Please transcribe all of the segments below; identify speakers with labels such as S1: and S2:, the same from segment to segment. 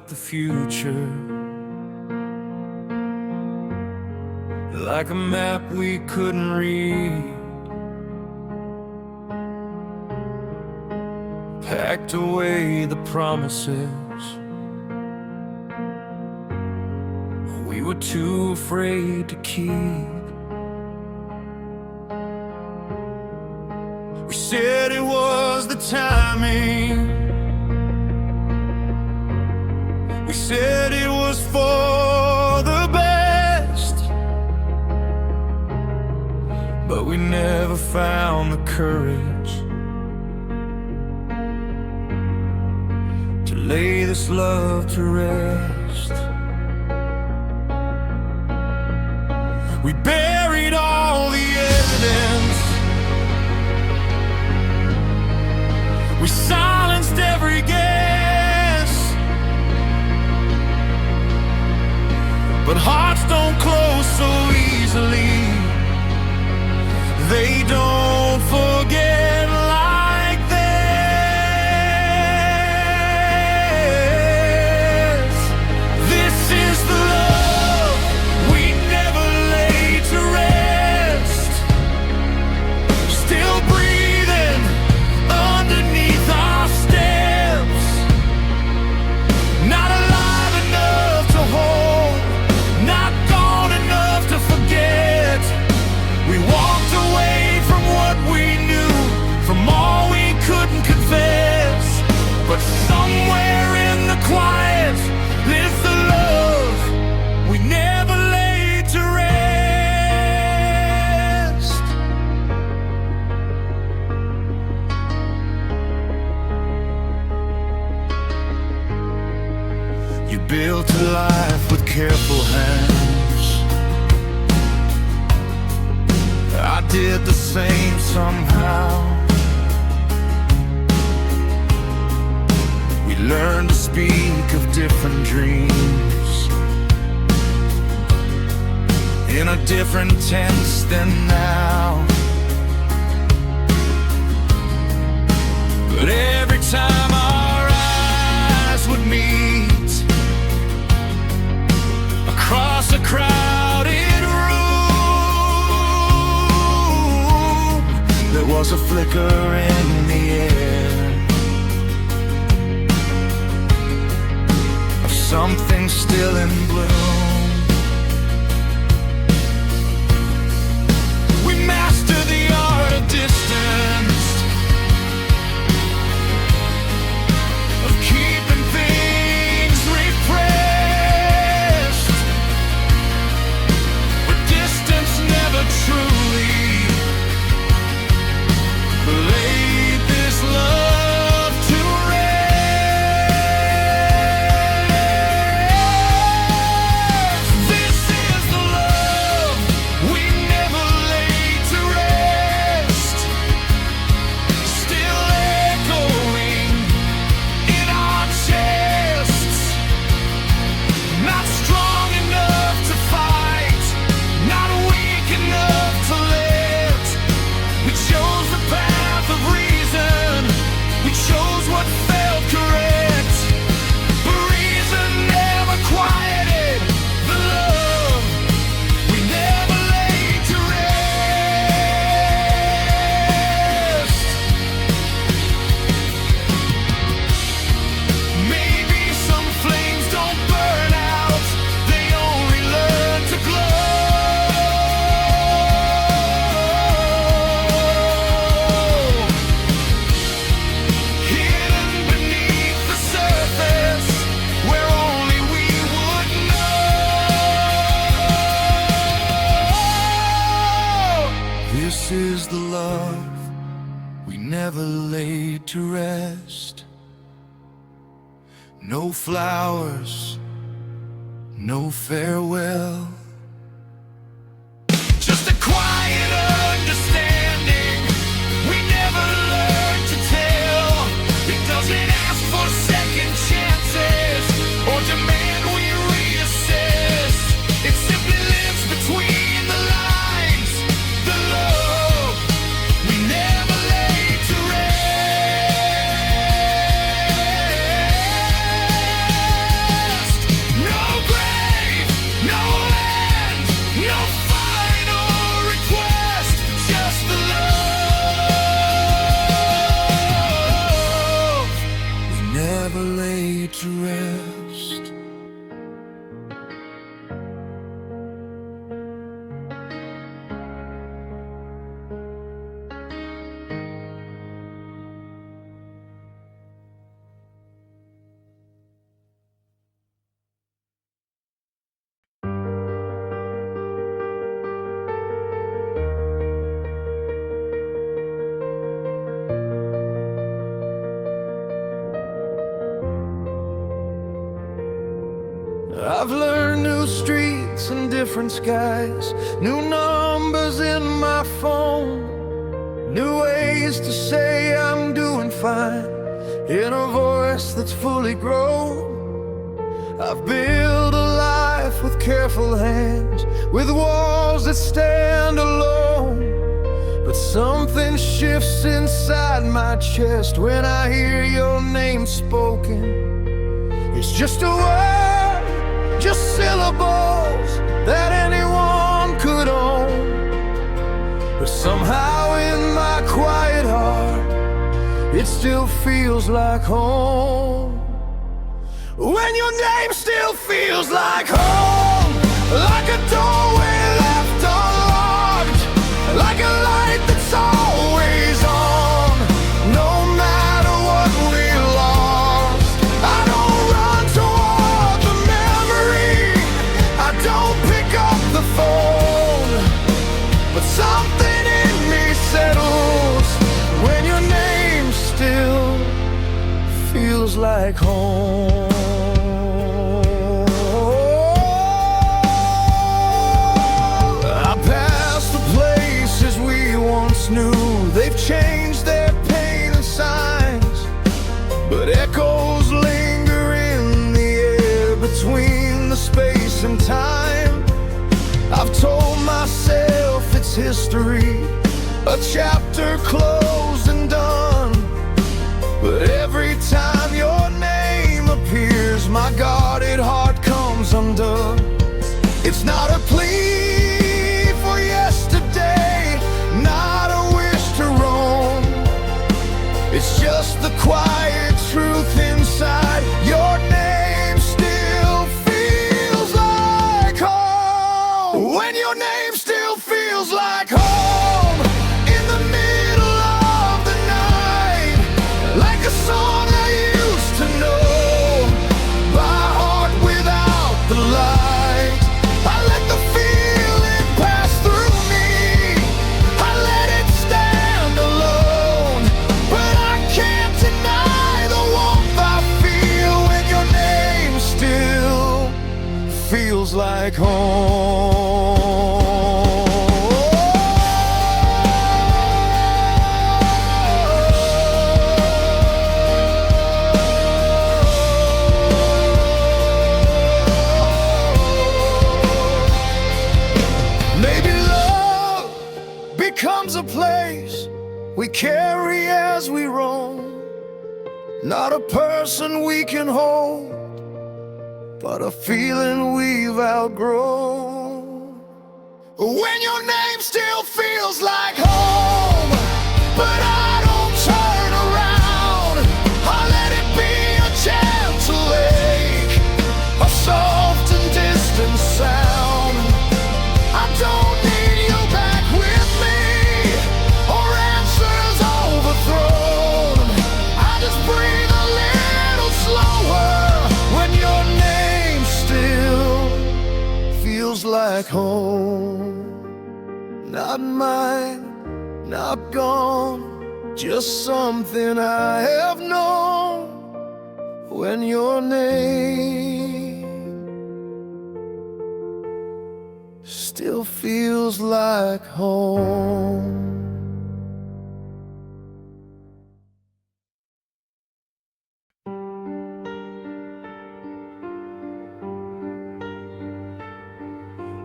S1: the future, like a map we couldn't read. Packed away the promises we were too afraid to keep. We said it was the timing, we said it was for the best, but we never found the courage to lay this love to rest. We buried all the evidence, we silenced every guess, but hearts don't close so easily. They don't forget like this. This is the love we never laid to rest, still breathing underneath our steps, not alive enough to hold, not gone enough to forget. We walked away from what we knew, from all we couldn't confess, but somewhere in the quiet lives the love we never laid to rest. You built a life with careful hands, I did the same somehow. We learned to speak of different dreams in a different tense than now. But every time our eyes would meet across a crowded room, there was a flicker in the air of something still in bloom. We mastered the art of distance, of keeping things repressed, but distance never truly laid this love to rest. This is the love we never laid to rest, still echoing in our chests, not strong enough to fight, not weak enough to let. We chose the path of reason, we chose what felt correct, but reason never quieted the love we never laid to rest. Maybe some flames don't burn out, they only learn to glow. Hidden beneath the surface, where only we would know. This is the love we never laid to rest. No flowers, no farewell, just a quiet understanding we never learned to tell. It doesn't ask for second chances or demand we reassess. It simply lives between the lines, the love we never laid to rest. different skies, new numbers in my phone, new ways to say I'm doing fine, in a voice that's fully grown. I've built a life with careful hands, with walls that stand alone. But something shifts inside my chest when I hear your name spoken. It's just a word, just syllables that anyone could own. But somehow in my quiet heart, it still feels like home. When your name still feels like home, like a doorway left unlocked, like a light that's always on, no matter what we lost. I don't run toward the memory, I don't pick up the phone, but something in me settles when your name still feels like home. They've changed their pain and signs, but echoes linger in the air between the space and time. I've told myself it's history, a chapter closed and done. But every time your name appears, my guarded heart comes undone. It's not a plea for yesterday, not a to roam. It's just the quiet truth inside. Your name still feels like home. When your name still feels like home, in the middle of the night, like a song I used to know by heart without the light. I let the feeling pass through me, I let it stand alone, but I can't deny the warmth I feel when your name still feels like home. Maybe love becomes a place we carry as we roam, not a person we can hold, but a feeling we've outgrown. When your name still feels like home, but I don't turn around, I let it be a gentle ache, a soft and distant sound. I don't need you back with me, or answers overthrown. I just breathe a little slower when your name still feels like home. Not mine, not gone, just something I have known. When your name still feels like home.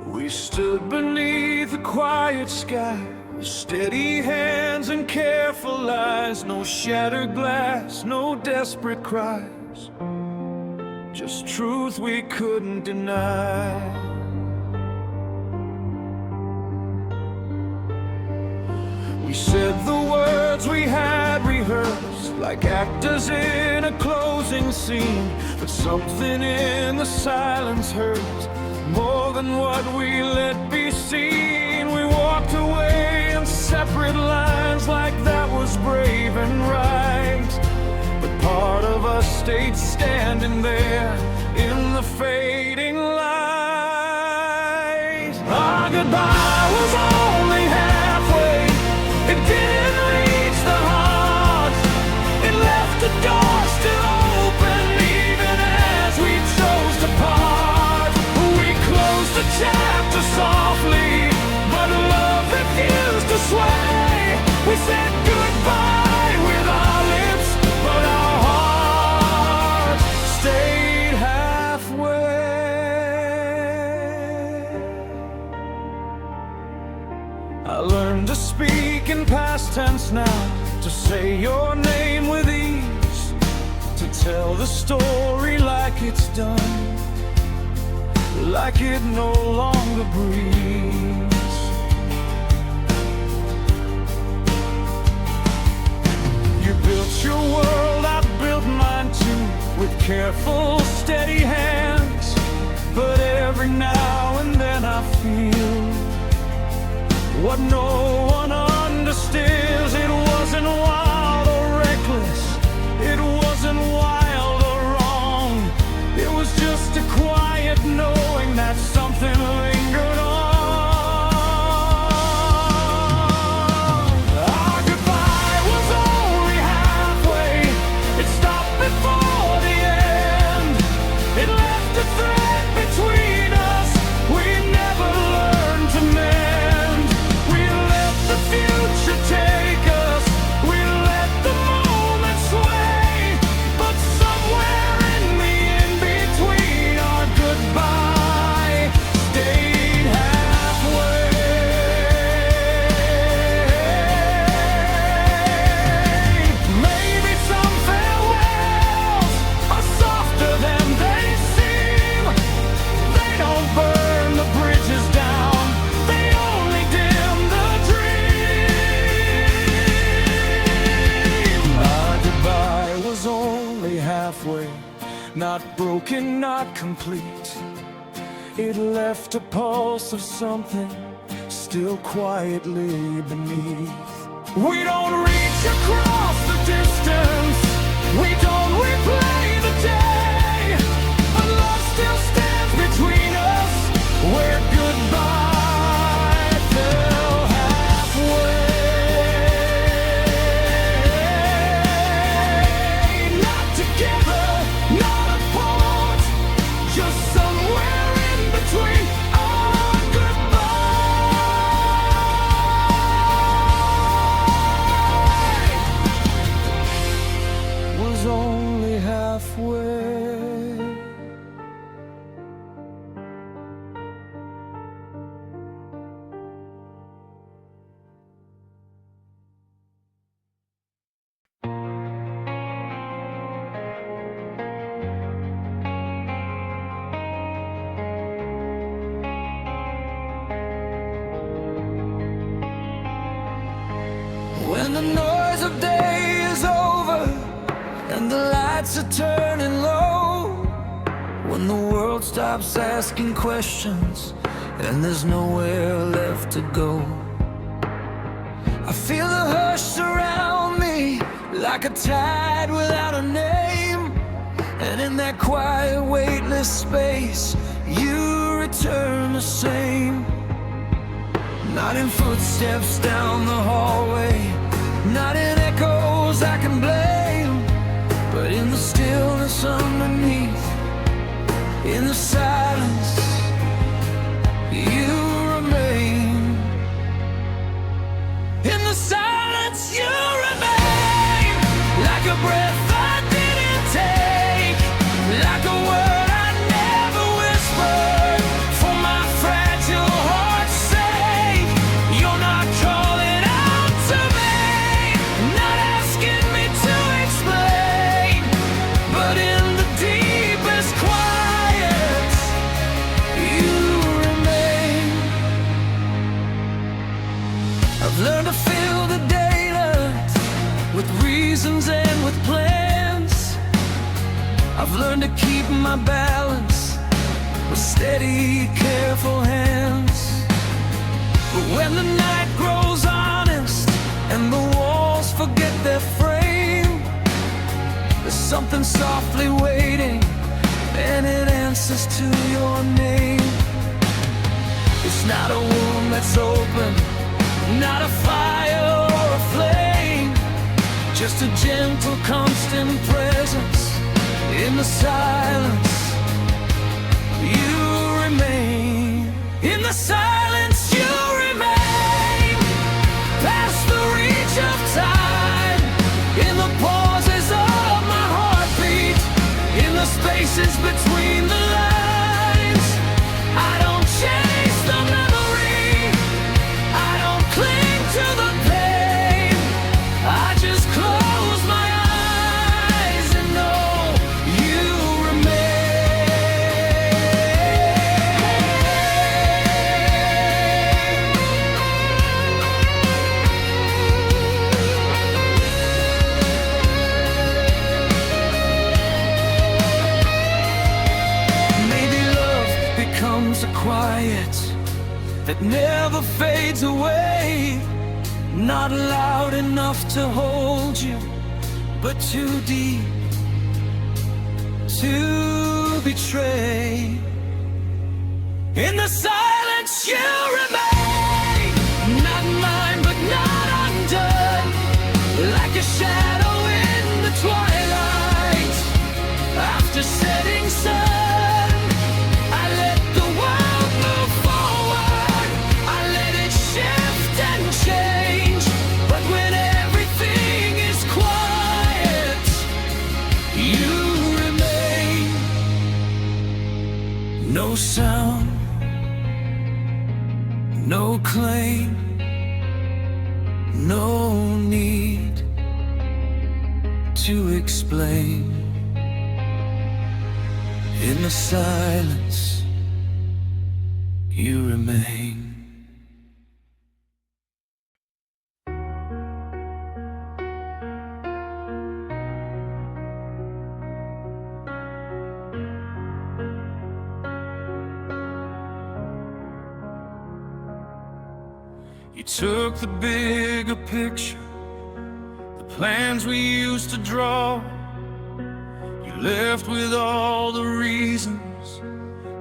S1: We stood beneath a quiet sky, with steady hands and careful eyes, no shattered glass, no desperate cries, just truth we couldn't deny. We said the words we had rehearsed, like actors in a closing scene, but something in the silence hurt more than what we let be seen. We walked away in separate lines, like that was brave and right, but part of us stayed standing there in the fading light. Our goodbye was only halfway, it didn't reach the heart, it left the door still open even as we chose to part. We closed the chapter I learned to speak in past tense now, to say your name with ease, to tell the story like it's done, like it no longer breathes. You built your world, I built mine too, with careful, steady hands. But every now and then I feel what no one understands. It wasn't wild or reckless, it wasn't wild or wrong. It was just a quiet knowing that something lingered on. Our goodbye was only halfway. It stopped before the end. It left a thread between us we never learned to mend. We let the future take us, we let the moment sway, but somewhere in the in-between our goodbye stayed halfway. Maybe some farewells are softer than they seem. They don't burn the bridges down, they only dim the dream. Our goodbye was only halfway, not broken, not complete. It left a pulse of something still quietly beneath. We don't reach across the distance, we don't replay the day, but love still stands between us where goodbye fell halfway. Not together, not apart, just somewhere in between our goodbye was only halfway. When the noise of day is over and the lights are turning low, when the world stops asking questions and there's nowhere left to go, I feel the hush surround me like a tide without a name. And in that quiet, weightless space, you return the same. Not in footsteps down the hallway, not in echoes I can blame, but in the stillness underneath, in the silence, you remain. In the silence, you remain, like a breath I didn't take, like a word I never whispered, for my fragile heart's sake. You're not calling out to me, not asking me to explain, but in the deepest quiet, you remain. I've learned to fill the daylight with reasons and with plans. I've learned to keep my balance with steady, careful hands. But when the night grows honest and the walls forget their frame, there's something softly waiting and it answers to your name. It's not a wound that's open, not a fire or a flame, just a gentle, constant presence in the silence. You remain. In the silence, you remain, past the reach of time, in the pauses of my heartbeat, in the spaces between the lines. I don't chase the memory, I don't quiet that never fades away. Not loud enough to hold you, but too deep to betray. In the silence you remain, not mine but not undone, like a shadow in the twilight. After setting sun, I let the world move forward, I let it shift and change. But when everything is quiet, you remain. No sound, no claim, no need to explain. In the silence, you remain. You took the bigger picture, the plans we used to draw. You left with all the reasons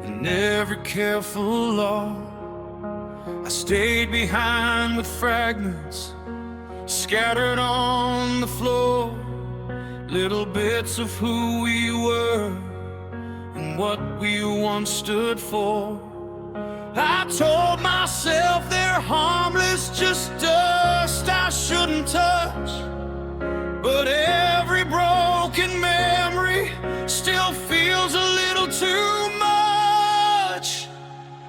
S1: and every careful law. I stayed behind with fragments scattered on the floor, little bits of who we were and what we once stood for. I told myself they're harmless, just dust I shouldn't touch. But every broken memory still feels a little too much.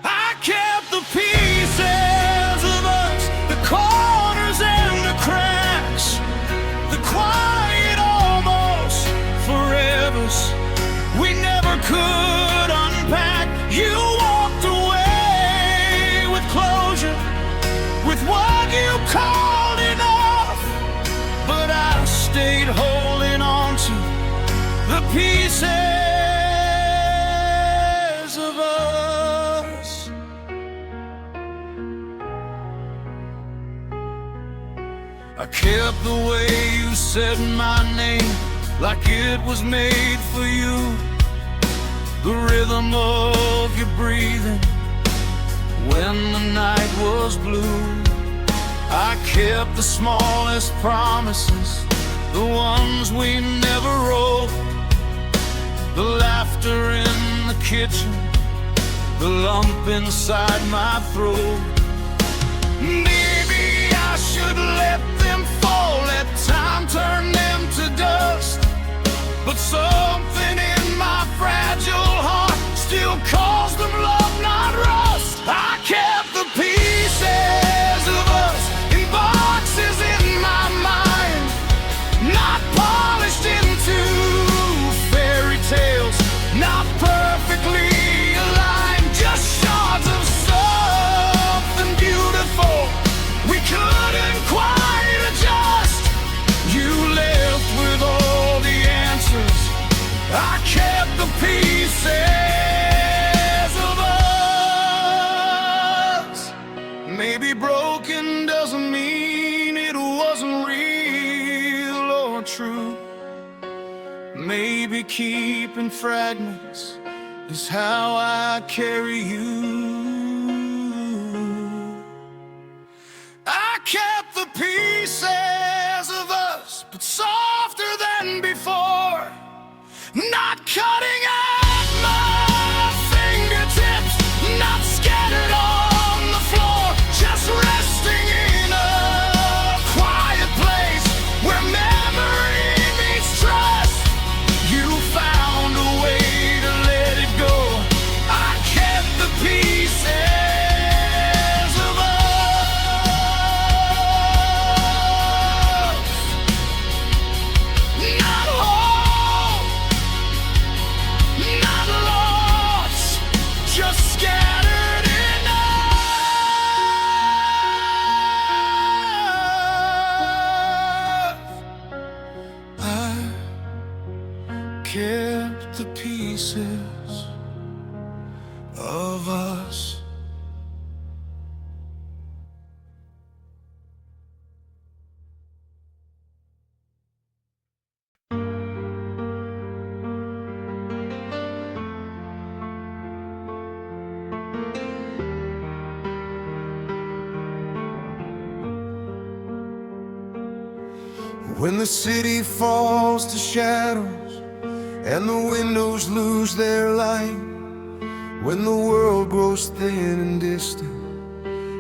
S1: I kept the pieces of us, the corners and the cracks, the quiet almost forevers we never could unpack. You walked away with closure, with what you called enough, but I stayed holding on to the pieces of us. I kept the way you said my name, like it was made for you, the rhythm of your breathing when the night was blue. I kept the smallest promises, the ones we never wrote, the laughter in the kitchen, the lump inside my throat. Maybe I should let them fall, let time turn them to dust, but something in my fragile heart still calls them love, not rust. I kept the pieces of us in boxes in my mind, not polished into fairy tales, not perfectly aligned, just shards of something beautiful we couldn't quite adjust. You left with all the answers, I kept the pieces of us. Maybe broken doesn't mean it wasn't real or true. Maybe keeping fragments is how I carry you. I kept the pieces of us, but softer than before, not cutting at my fingertips, not scattered on the floor, just resting in a quiet place where memory meets trust. You found a way to let it go. I kept the peace When the city falls to shadows and the windows lose their light, when the world grows thin and distant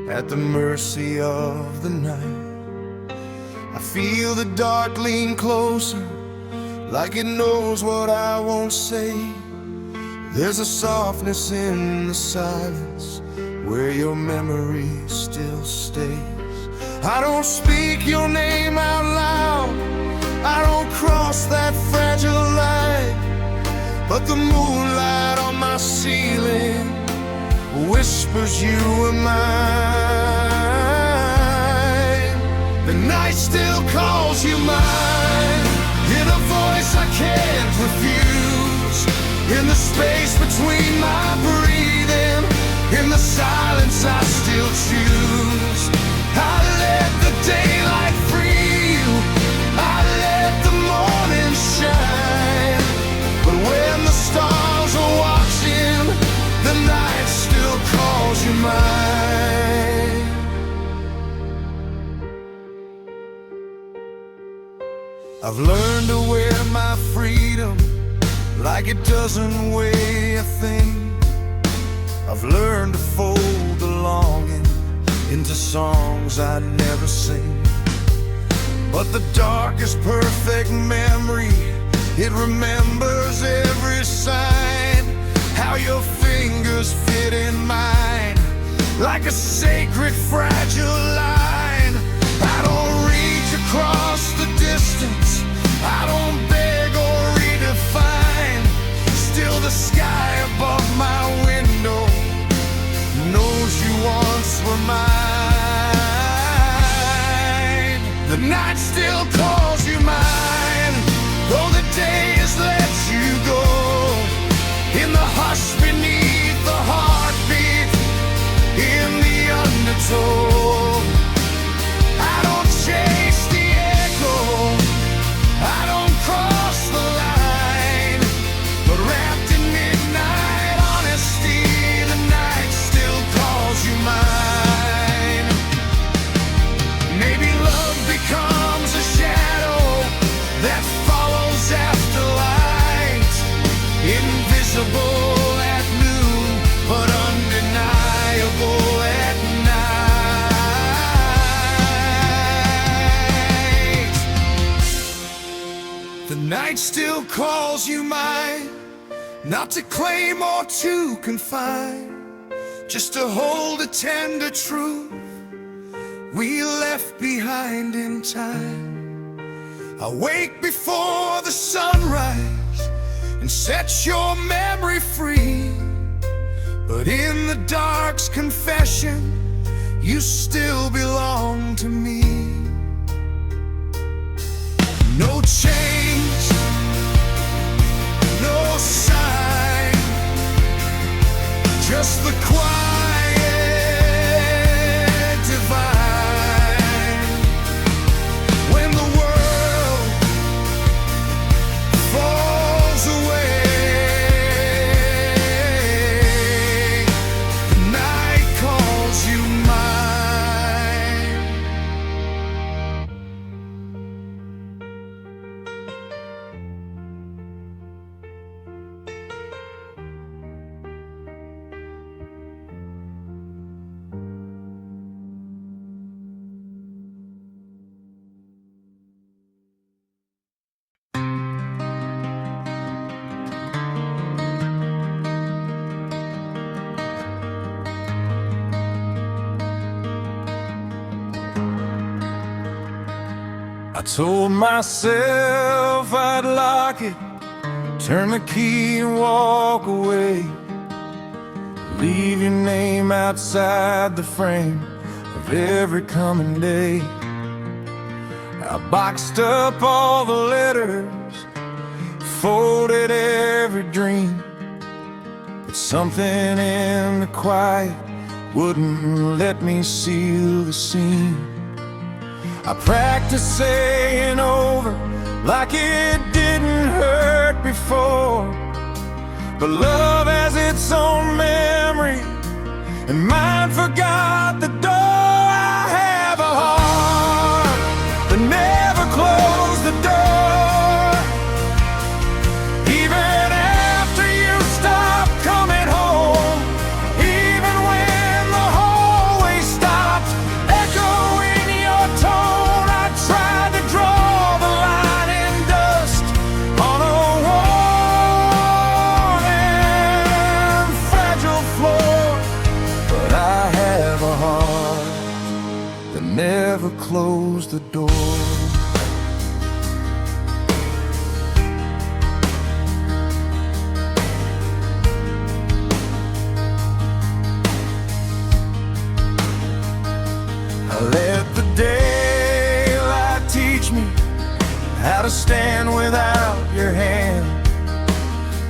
S1: at the mercy of the night, I feel the dark lean closer, like it knows what I won't say. There's a softness in the silence where your memory still stays. I don't speak your name out loud, I don't cross that fragile line, but the moonlight on my ceiling whispers you were mine. The night still calls you mine, in a voice I can't refuse, in the space between my breathing, in the silence I still choose. I let the daylight free you, I let the morning shine, but when the stars are watching, the night still calls you mine. I've learned to wear my freedom like it doesn't weigh a thing. I've learned to fold the longing into songs I never sing. But the darkest perfect memory, it remembers every sign, how your fingers fit in mine, like a sacred fragile line. I don't reach across the distance, I don't beg or redefine. Still the sky above my window knows you once were mine. The night still calls you mine, though the day has let you go. In the hush beneath the heartbeat, in the undertow, I don't chase the echo, I don't cross the line, but wrapped in midnight honesty, the night still calls you mine. Maybe love becomes a shadow that follows after light, invisible at noon, but undeniable at night. The night still calls you mine, not to claim or to confine, just to hold a tender truth we left behind in time. I wake before the sunrise and set your memory free, but in the dark's confession, you still belong to me. No change, no sign, just the quiet divine. When the world falls away, the night calls you mine. I told myself I'd lock it, turn the key and walk away, leave your name outside the frame of every coming day. I boxed up all the letters, folded every dream, but something in the quiet wouldn't let me seal the scene. I practiced saying over like it didn't hurt before, but love has its own memory, and mine forgot the door. I have a heart that never closed. never close the door. I let the daylight teach me how to stand without your hand.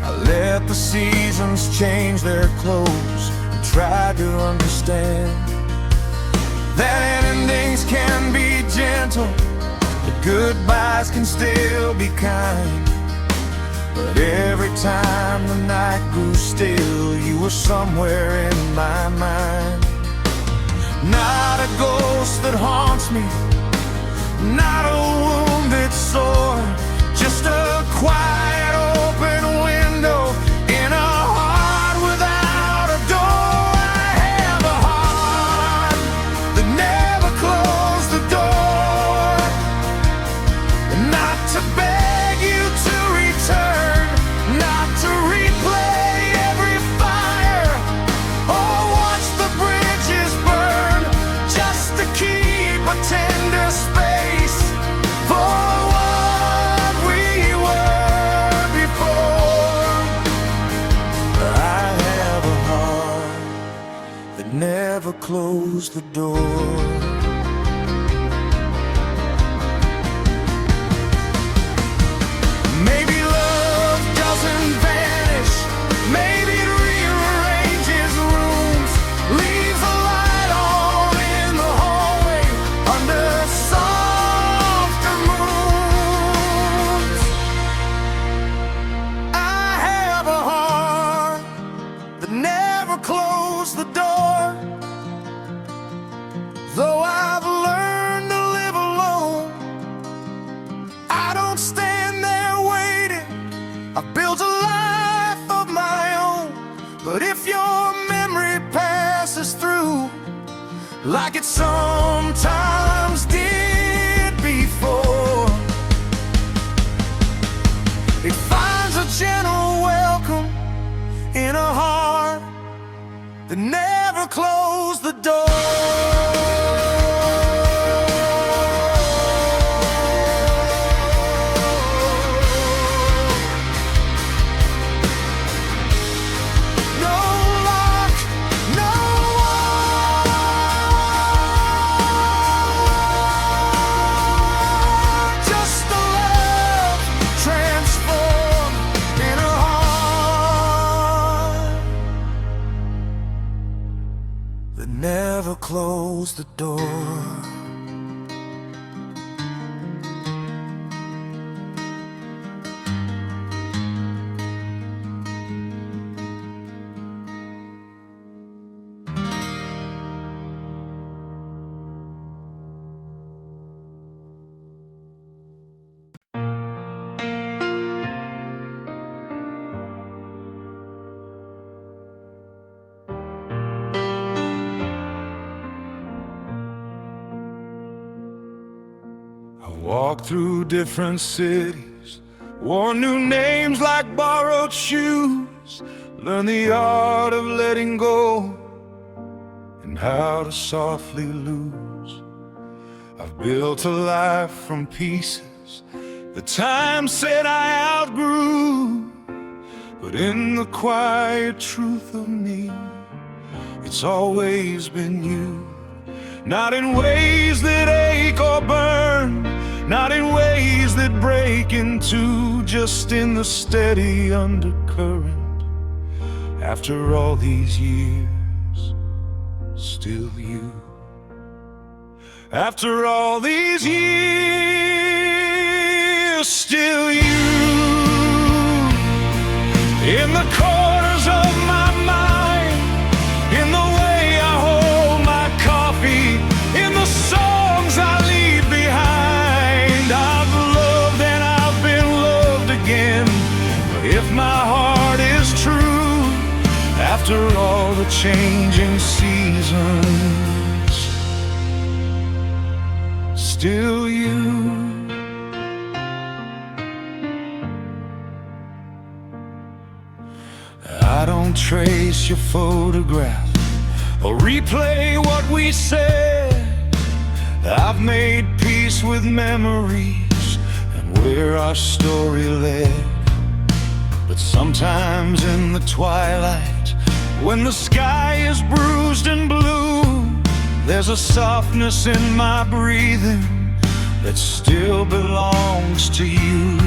S1: I let the seasons change their clothes and try to understand that endings can be gentle, but goodbyes can still be kind. But every time the night grew still, you were somewhere in my mind. Not a ghost that haunts me, not a wounded sore, just a quiet open window in a heart without a door. I have a heart that never closed the door, not to beg you to return, not to replay every fire or watch the bridges burn, just to keep a tender space for what we were before. I have a heart that never closed the door. Maybe love doesn't vanish, maybe it rearranges rooms, leaves a light on in the hallway under softer moons. I have a heart that never closed the door, though I've learned to live alone. I don't stand there waiting, I've built a life of my own. But if your memory passes through, like it sometimes did before, it finds a gentle welcome in a heart that never closed the door. No lock, no wall, just a love transformed in a heart that never closed the door. Walked through different cities, wore new names like borrowed shoes, learned the art of letting go and how to softly lose. I've built a life from pieces that time said I outgrew, but in the quiet truth of me, it's always been you. Not in ways that ache or burn, not in ways that break in two, just in the steady undercurrent. After all these years, still you. After all these years, still you. In the corners of my mind, in the way I hold my coffee, in the songs I leave behind. I've loved and I've been loved again. If my heart is true, after all the changing seasons, still you. I don't trace your photograph or replay what we said. I've made peace with memories and where our story led. But sometimes in the twilight, when the sky is bruised and blue, there's a softness in my breathing that still belongs to you.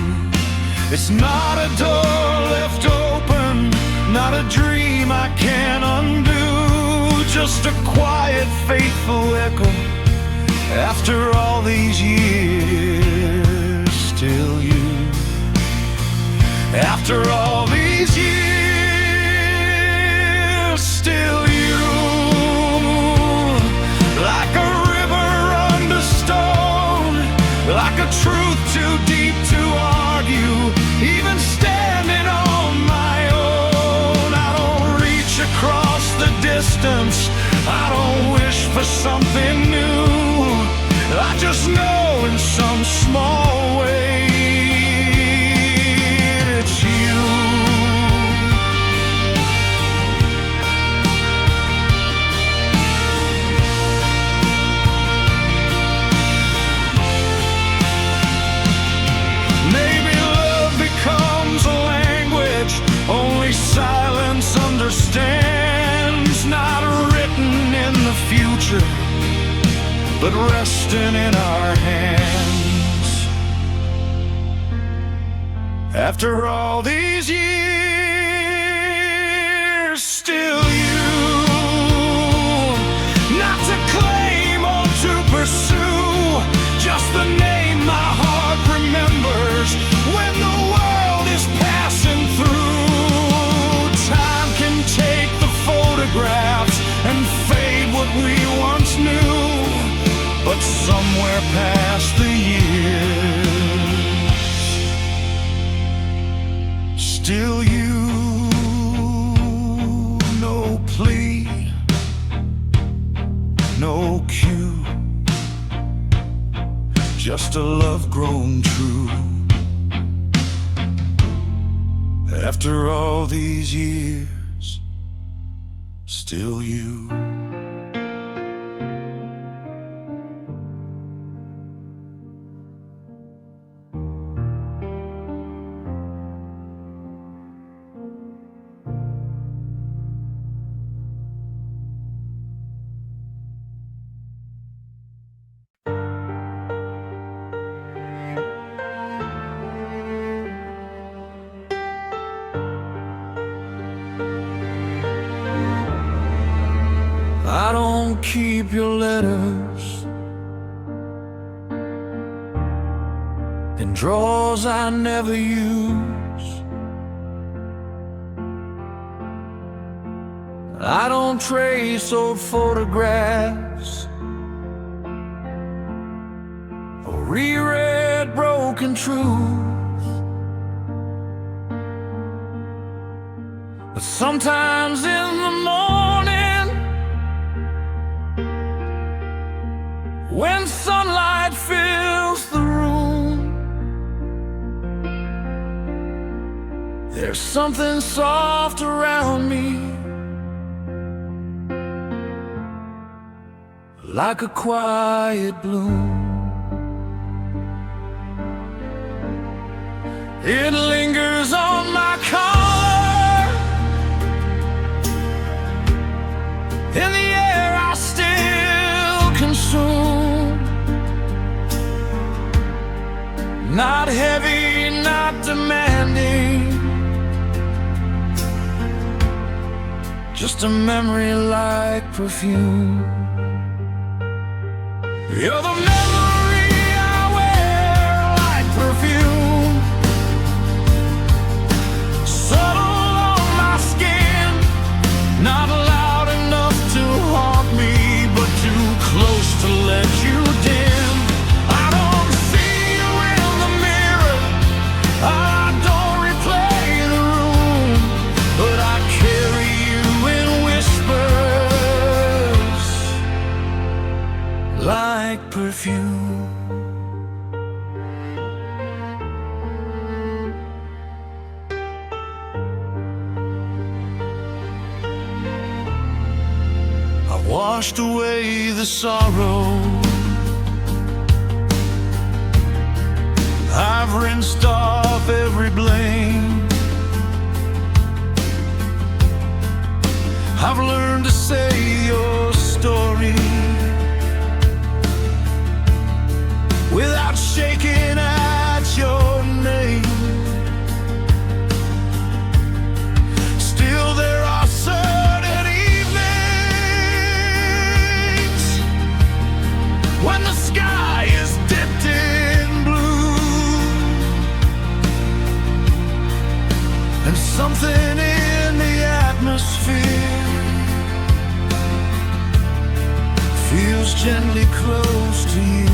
S1: It's not a door left open, not a dream I can undo, just a quiet, faithful echo. After all these years, still you. After all these years, still you. Like a river under stone, like a truth too deep to argue, even standing on my own. I don't reach across the distance, I don't wish for something new. I just know in some small way it's you. Maybe love becomes a language only silence understands, not written in the future, but resting in our hands. After all these years, still you. Not to claim or to pursue, just the name my heart remembers when the world is passing through. Time can take the photographs and fade what we once knew, but somewhere past the years, still you. No plea, no cue, just a love grown true. After all these years, still you. I don't keep your letters in drawers I never use. I don't trace old photographs or reread broken truths. But sometimes in the morning, when sunlight fills the room, there's something soft around me, like a quiet bloom. It lingers on my collar, in the air I still consume. Not heavy, not demanding, just a memory like perfume. You're the memory I wear like perfume, subtle on my skin, not loud enough to haunt me, but too close to let you dim. I don't see you in the mirror, I don't replay the room, but I carry you in whispers like perfume. I washed away the sorrow I've rinsed off every blame. I've learned to say your story without shaking at your name. Still there are certain evenings when the sky is dipped in blue, and something in the atmosphere feels gently close to you.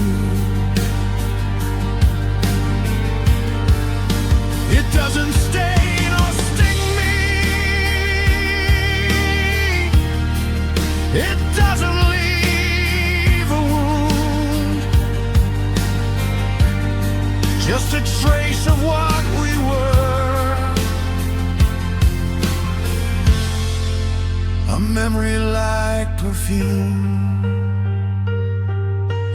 S1: It doesn't stain or sting me. It doesn't leave a wound. Just a trace of what we were. A memory like perfume.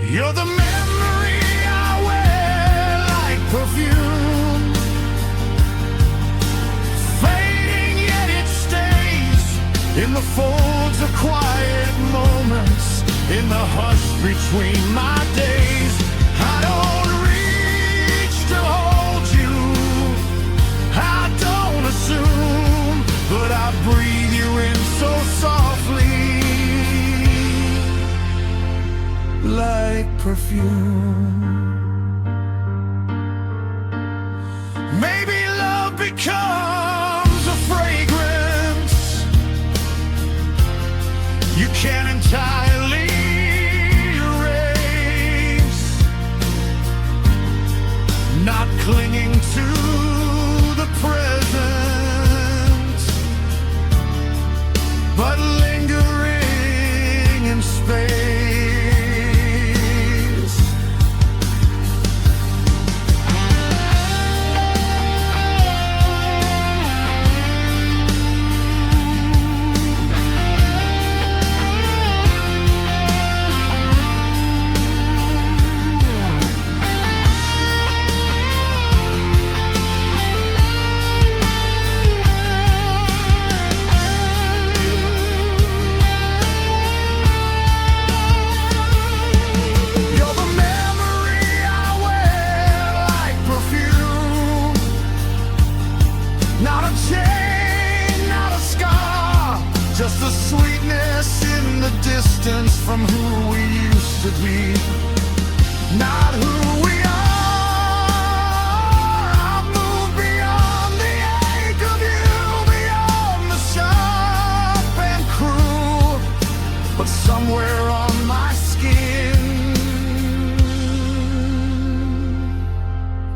S1: You're the memory I wear like perfume. Fading yet it stays in the folds of quiet moments, in the hush between my days. I don't reach to hold you, I don't assume, but I breathe you in so softly like perfume. Maybe love becomes a fragrance you can't entirely erase, not clinging to the present, but lingering in space. Just the sweetness in the distance from who we used to be, not who we are. I've moved beyond the ache of you, beyond the sharp and cruel, but somewhere on my skin,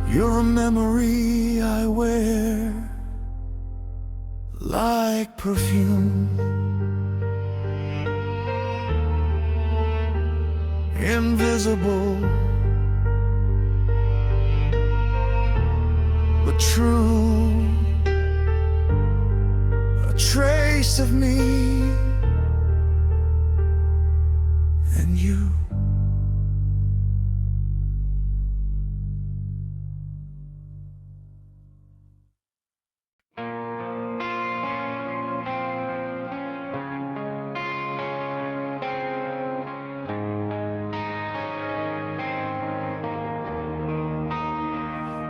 S1: you're a memory I wear like perfume. Invisible, but true, a trace of me and you.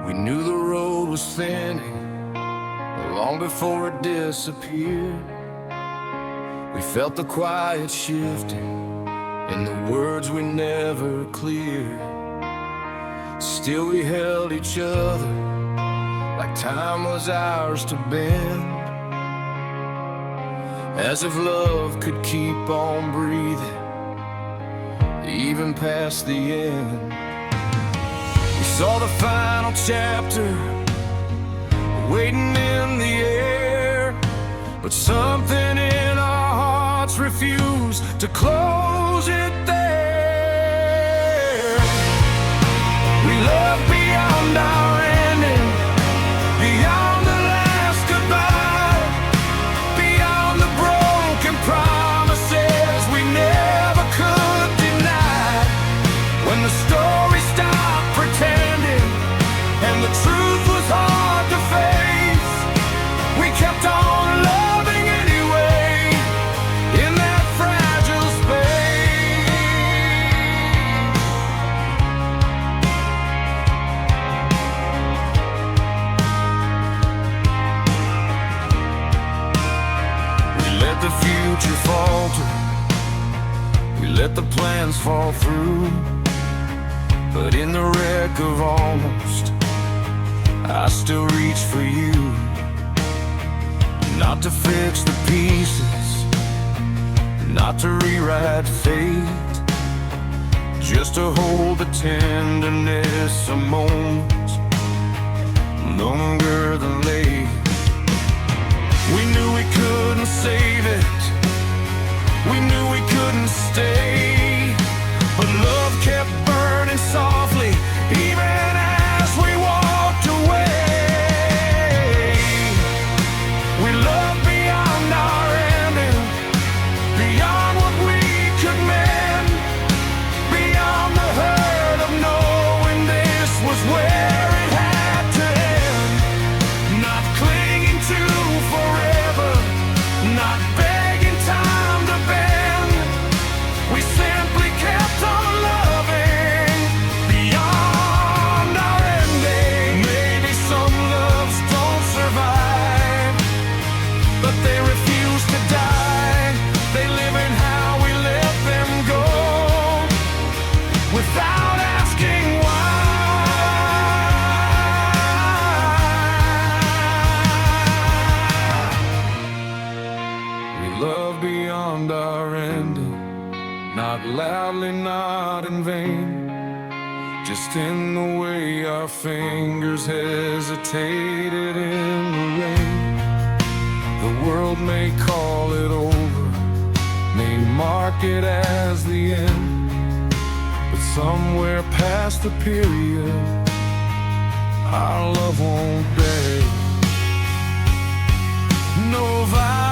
S1: We knew the road was thinning long before it disappeared. We felt the quiet shifting in the words we never cleared. Still we held each other like time was ours to bend, as if love could keep on breathing even past the end. We saw the final chapter waiting in the air, but something in our hearts refused to close it there. We loved beyond our ending, beyond the last goodbye, beyond the broken promises we never could deny. When the story stopped pretending the plans fall through. But in the wreck of almost, I still reach for you. Not to fix the pieces, not to rewrite fate, just to hold the tenderness of moments longer than late. We knew we couldn't save it, we knew we couldn't stay, but love kept burning softly even as we walked away. We loved beyond our ending, beyond what we could mend, beyond the hurt of knowing this was where it had to end. Not clinging to forever, not begging time to bend. We simply kept on loving beyond our ending. Maybe some loves don't survive, but they refuse to die. They live in how we let them go, without asking why. We love beyond our ending, not loudly, not in vain, just in the way our fingers hesitated in the rain. The world may call it over, may mark it as the end, but somewhere past the period, our love won't beg. No vow